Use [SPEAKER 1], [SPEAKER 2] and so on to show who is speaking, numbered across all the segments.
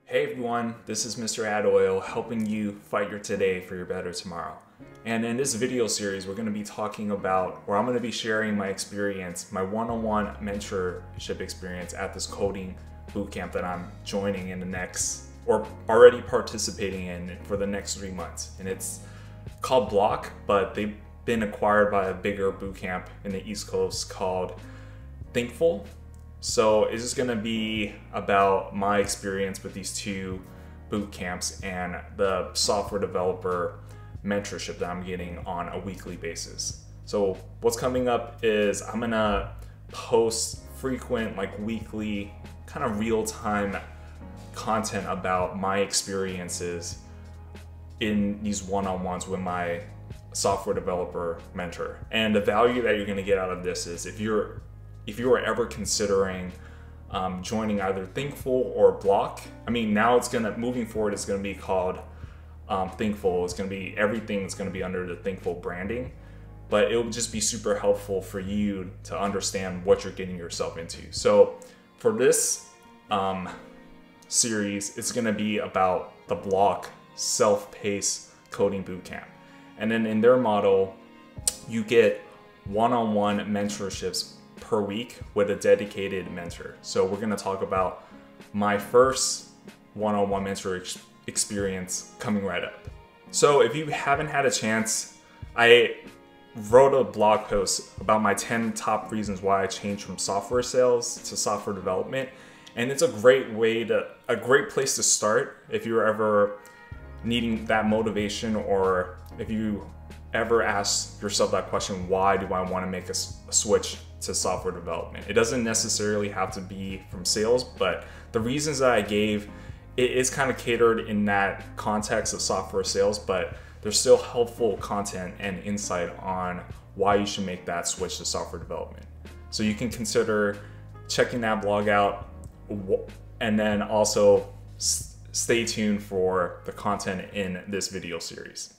[SPEAKER 1] Hey everyone, this is MrAddOil helping you fight your today for your better tomorrow. And in this video series, we're going to be talking about, or I'm going to be sharing my experience, my one-on-one mentorship experience at this coding bootcamp that I'm joining in the next, or already participating in for the next 3 months. And it's called Bloc, but they've been acquired by a bigger bootcamp in the East Coast called Thinkful. So it's just going to be about my experience with these two boot camps and the software developer mentorship that I'm getting on a weekly basis. So what's coming up is I'm going to post frequent, like weekly, kind of real-time content about my experiences in these one-on-ones with my software developer mentor. And the value that you're going to get out of this is if you are ever considering joining either Thinkful or Bloc, I mean, now moving forward, it's gonna be called Thinkful. It's gonna be, everything's gonna be under the Thinkful branding, but it will just be super helpful for you to understand what you're getting yourself into. So for this series, it's gonna be about the Bloc self-paced coding bootcamp. And then in their model, you get one-on-one mentorships per week with a dedicated mentor. So we're going to talk about my first one-on-one mentor experience coming right up. So if you haven't had a chance, I wrote a blog post about my 10 top reasons why I changed from software sales to software development. And it's a great place to start if you're ever needing that motivation, or if you ever ask yourself that question, why do I want to make a switch to software development? It doesn't necessarily have to be from sales, but the reasons that I gave, it is kind of catered in that context of software sales, but there's still helpful content and insight on why you should make that switch to software development. So you can consider checking that blog out, and then also stay tuned for the content in this video series.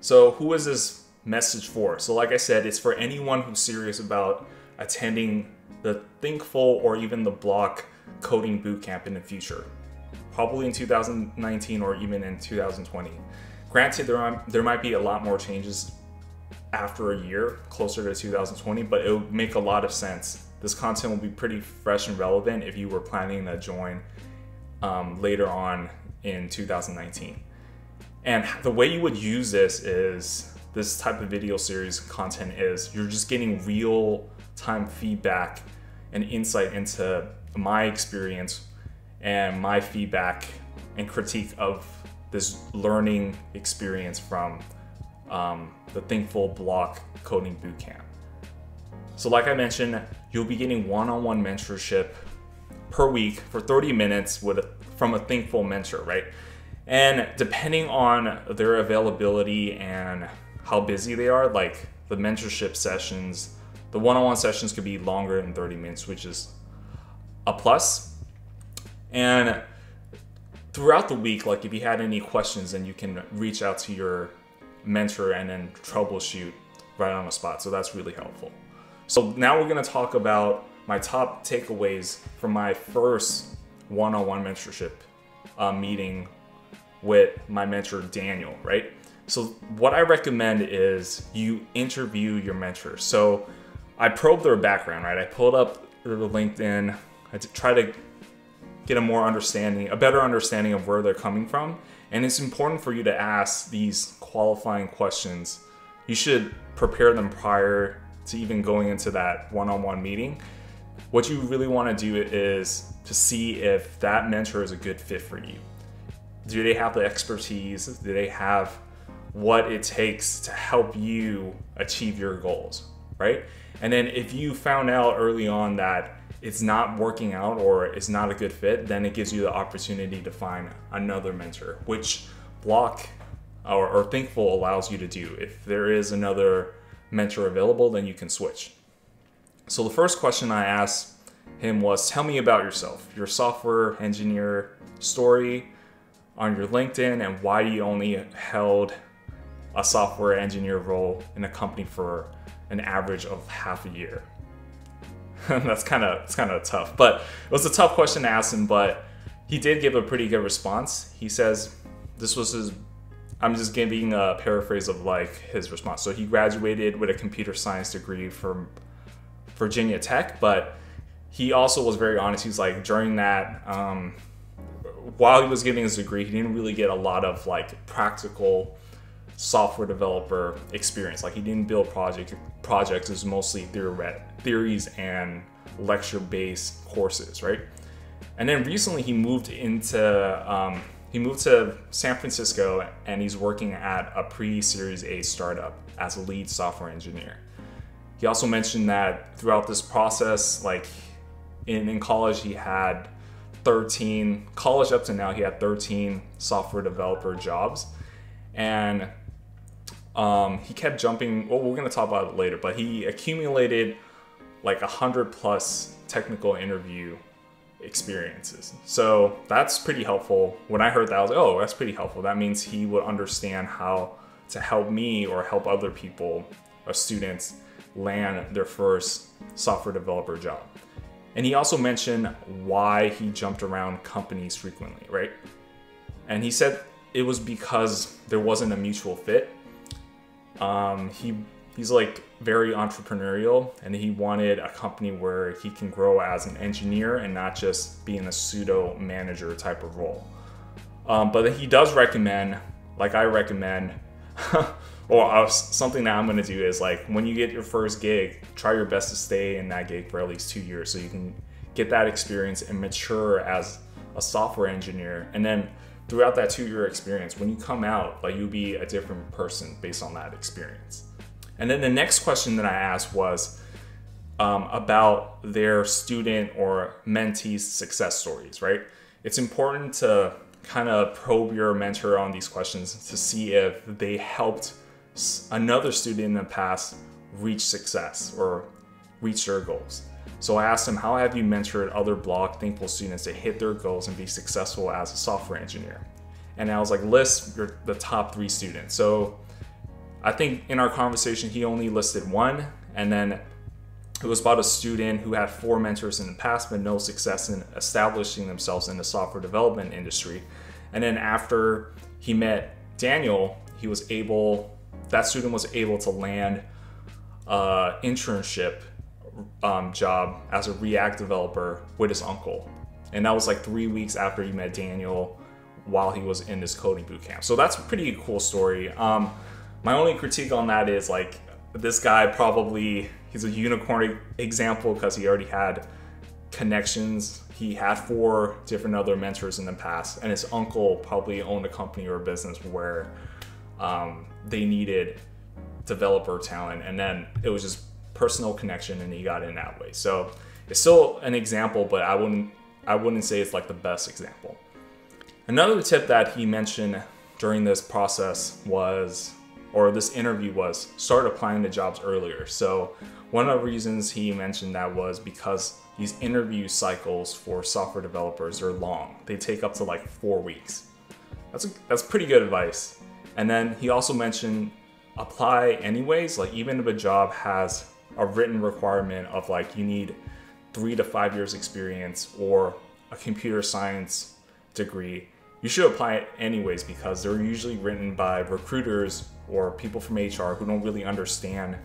[SPEAKER 1] So who is this message for? So like I said, it's for anyone who's serious about attending the Thinkful or even the Bloc coding bootcamp in the future, probably in 2019 or even in 2020. Granted, there might be a lot more changes after a year, closer to 2020, but it would make a lot of sense. This content will be pretty fresh and relevant if you were planning to join later on in 2019. And the way you would use this type of video series content is you're just getting real-time feedback and insight into my experience and my feedback and critique of this learning experience from the Thinkful Bloc coding bootcamp. So like I mentioned, you'll be getting one-on-one mentorship per week for 30 minutes from a Thinkful mentor, right? And depending on their availability and how busy they are, like the mentorship sessions, the one-on-one sessions could be longer than 30 minutes, which is a plus. And throughout the week, like if you had any questions, then you can reach out to your mentor and then troubleshoot right on the spot. So that's really helpful. So now we're going to talk about my top takeaways from my first one-on-one mentorship meeting with my mentor, Daniel, right? So what I recommend is you interview your mentor. So I probed their background, right? I pulled up their LinkedIn. I try to get a better understanding of where they're coming from. And it's important for you to ask these qualifying questions. You should prepare them prior to even going into that one-on-one meeting. What you really want to do is to see if that mentor is a good fit for you. Do they have the expertise? Do they have what it takes to help you achieve your goals, right? And then if you found out early on that it's not working out or it's not a good fit, then it gives you the opportunity to find another mentor, which Bloc or Thinkful allows you to do. If there is another mentor available, then you can switch. So the first question I asked him was, tell me about yourself, your software engineer story on your LinkedIn, and why you only held a software engineer role in a company for an average of half a year. It's kind of tough, but it was a tough question to ask him, but he did give a pretty good response. He says this was his, I'm just giving a paraphrase of like his response. So he graduated with a computer science degree from Virginia Tech, but he also was very honest. He was like, during that, while he was getting his degree, he didn't really get a lot of like practical software developer experience. Like he didn't build projects. It was mostly theories and lecture-based courses, right? And then recently he moved to San Francisco, and he's working at a pre-Series A startup as a lead software engineer. He also mentioned that throughout this process, like in college, he had 13, college up to now, he had 13 software developer jobs. And he kept jumping, well, we're gonna talk about it later, but he accumulated like 100+ technical interview experiences. So that's pretty helpful. When I heard that, I was like, oh, that's pretty helpful. That means he would understand how to help me or help other people or students land their first software developer job. And he also mentioned why he jumped around companies frequently, right? And he said it was because there wasn't a mutual fit. He's like very entrepreneurial, and he wanted a company where he can grow as an engineer and not just be in a pseudo manager type of role. But he does recommend, like I recommend, or something that I'm gonna do is like when you get your first gig, try your best to stay in that gig for at least 2 years so you can get that experience and mature as a software engineer. And then throughout that 2-year experience, when you come out, like you'll be a different person based on that experience. And then the next question that I asked was about their student or mentee's success stories, right? It's important to kind of probe your mentor on these questions to see if they helped another student in the past reach success or reach their goals. So I asked him, how have you mentored other Bloc Thinkful students to hit their goals and be successful as a software engineer? And I was like, list the top 3 students. So I think in our conversation, he only listed one, and then it was about a student who had 4 mentors in the past, but no success in establishing themselves in the software development industry. And then after he met Daniel, that student was able to land an internship job as a React developer with his uncle. And that was like 3 weeks after he met Daniel while he was in this coding bootcamp. So that's a pretty cool story. My only critique on that is like, this guy probably, he's a unicorn example because he already had connections. He had 4 different other mentors in the past, and his uncle probably owned a company or a business where they needed developer talent, and then it was just personal connection and he got in that way. So it's still an example, but I wouldn't say it's like the best example. Another tip that he mentioned during this process was, or this interview was, start applying to jobs earlier. So one of the reasons he mentioned that was because these interview cycles for software developers are long. They take up to like 4 weeks. That's pretty good advice. And then he also mentioned apply anyways. Like even if a job has a written requirement of like you need 3 to 5 years experience or a computer science degree, you should apply it anyways because they're usually written by recruiters or people from HR who don't really understand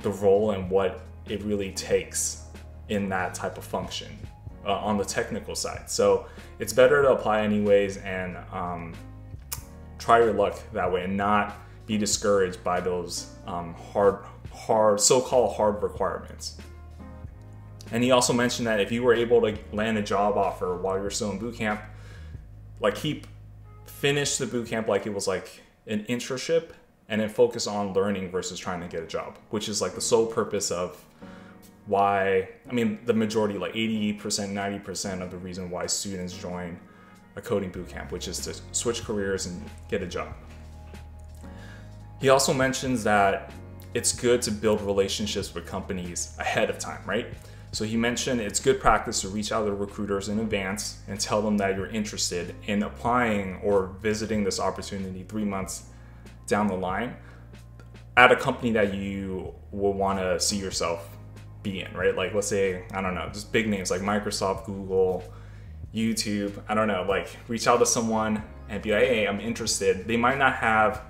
[SPEAKER 1] the role and what it really takes in that type of function on the technical side. So it's better to apply anyways and try your luck that way and not be discouraged by those so-called hard requirements. And he also mentioned that if you were able to land a job offer while you're still in bootcamp, like finish the bootcamp like it was like an internship and then focus on learning versus trying to get a job, which is like the sole purpose of why, I mean, the majority, like 80%, 90% of the reason why students join a coding bootcamp, which is to switch careers and get a job. He also mentions that it's good to build relationships with companies ahead of time, right? So he mentioned it's good practice to reach out to recruiters in advance and tell them that you're interested in applying or visiting this opportunity 3 months down the line at a company that you will want to see yourself be in, right? Like let's say, I don't know, just big names like Microsoft, Google, YouTube, I don't know, like reach out to someone and be like, hey, I'm interested. They might not have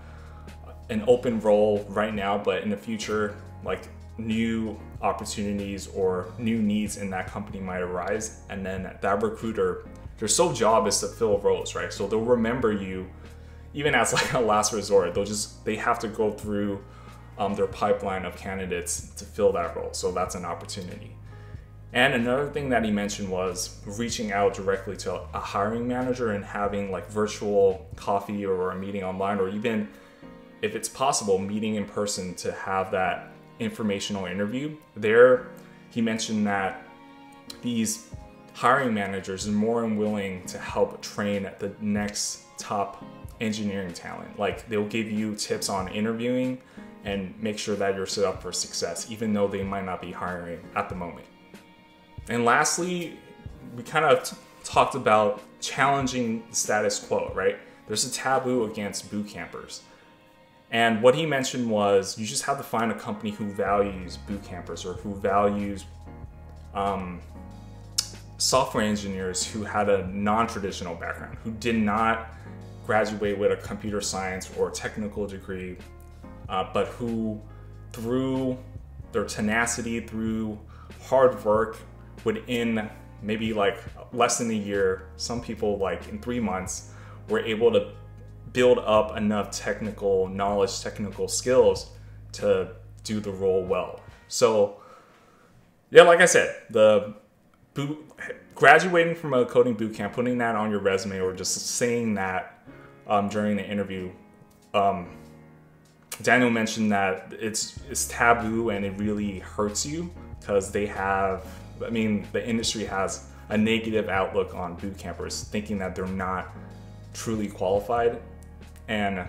[SPEAKER 1] an open role right now, but in the future, like new opportunities or new needs in that company might arise. And then that recruiter, their sole job is to fill roles, right? So they'll remember you even as like a last resort. They have to go through their pipeline of candidates to fill that role. So that's an opportunity. And another thing that he mentioned was reaching out directly to a hiring manager and having like virtual coffee or a meeting online, or even if it's possible, meeting in person to have that informational interview. There, he mentioned that these hiring managers are more than willing to help train the next top engineering talent. Like they'll give you tips on interviewing and make sure that you're set up for success, even though they might not be hiring at the moment. And lastly, we kind of talked about challenging the status quo, right? There's a taboo against boot campers. And what he mentioned was you just have to find a company who values boot campers, or who values software engineers who had a non-traditional background, who did not graduate with a computer science or technical degree, but who through their tenacity, through hard work, within maybe like less than a year, some people like in 3 months, were able to build up enough technical knowledge, technical skills to do the role well. So yeah, like I said, graduating from a coding bootcamp, putting that on your resume, or just saying that during the interview, Daniel mentioned that it's taboo and it really hurts you because the industry has a negative outlook on boot campers, thinking that they're not truly qualified, and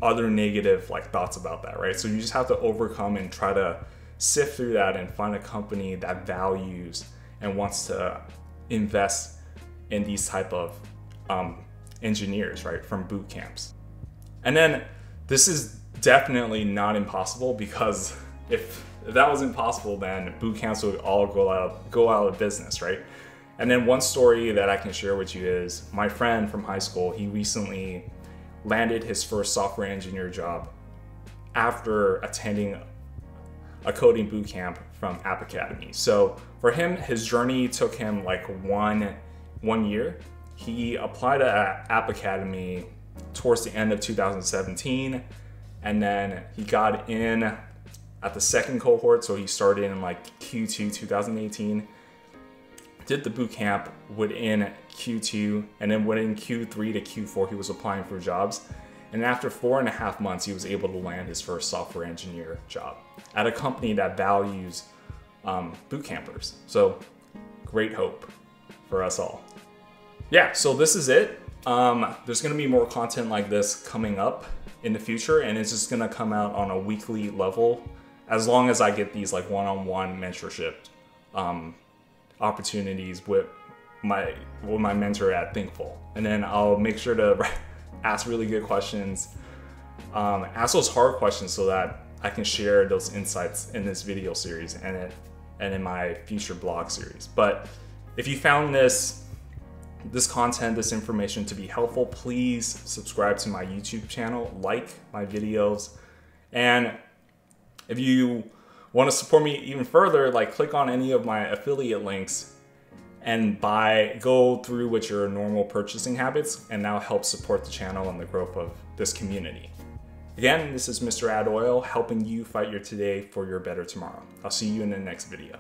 [SPEAKER 1] other negative like thoughts about that, right? So you just have to overcome and try to sift through that and find a company that values and wants to invest in these type of engineers, right, from boot camps. And then this is definitely not impossible, because if that was impossible, then boot camps would all go out of business, right? And then one story that I can share with you is my friend from high school. He recently landed his first software engineer job after attending a coding boot camp from App Academy. So for him, his journey took him like one year. He applied to App Academy towards the end of 2017, and then he got in at the second cohort. So he started in like Q2 2018, did the boot camp within Q2, and then within Q3 to Q4 he was applying for jobs. And after 4.5 months, he was able to land his first software engineer job at a company that values boot campers. So great hope for us all. Yeah, so this is it. There's gonna be more content like this coming up in the future, and it's just gonna come out on a weekly level as long as I get these like one-on-one mentorship opportunities with my mentor at Thinkful. And then I'll make sure to ask really good questions, ask those hard questions so that I can share those insights in this video series and in my future blog series. But if you found this content, this information to be helpful, please subscribe to my YouTube channel, like my videos, and if you want to support me even further, like click on any of my affiliate links and go through with your normal purchasing habits, and that'll help support the channel and the growth of this community. Again, this is MrAddOil, helping you fight your today for your better tomorrow. I'll see you in the next video.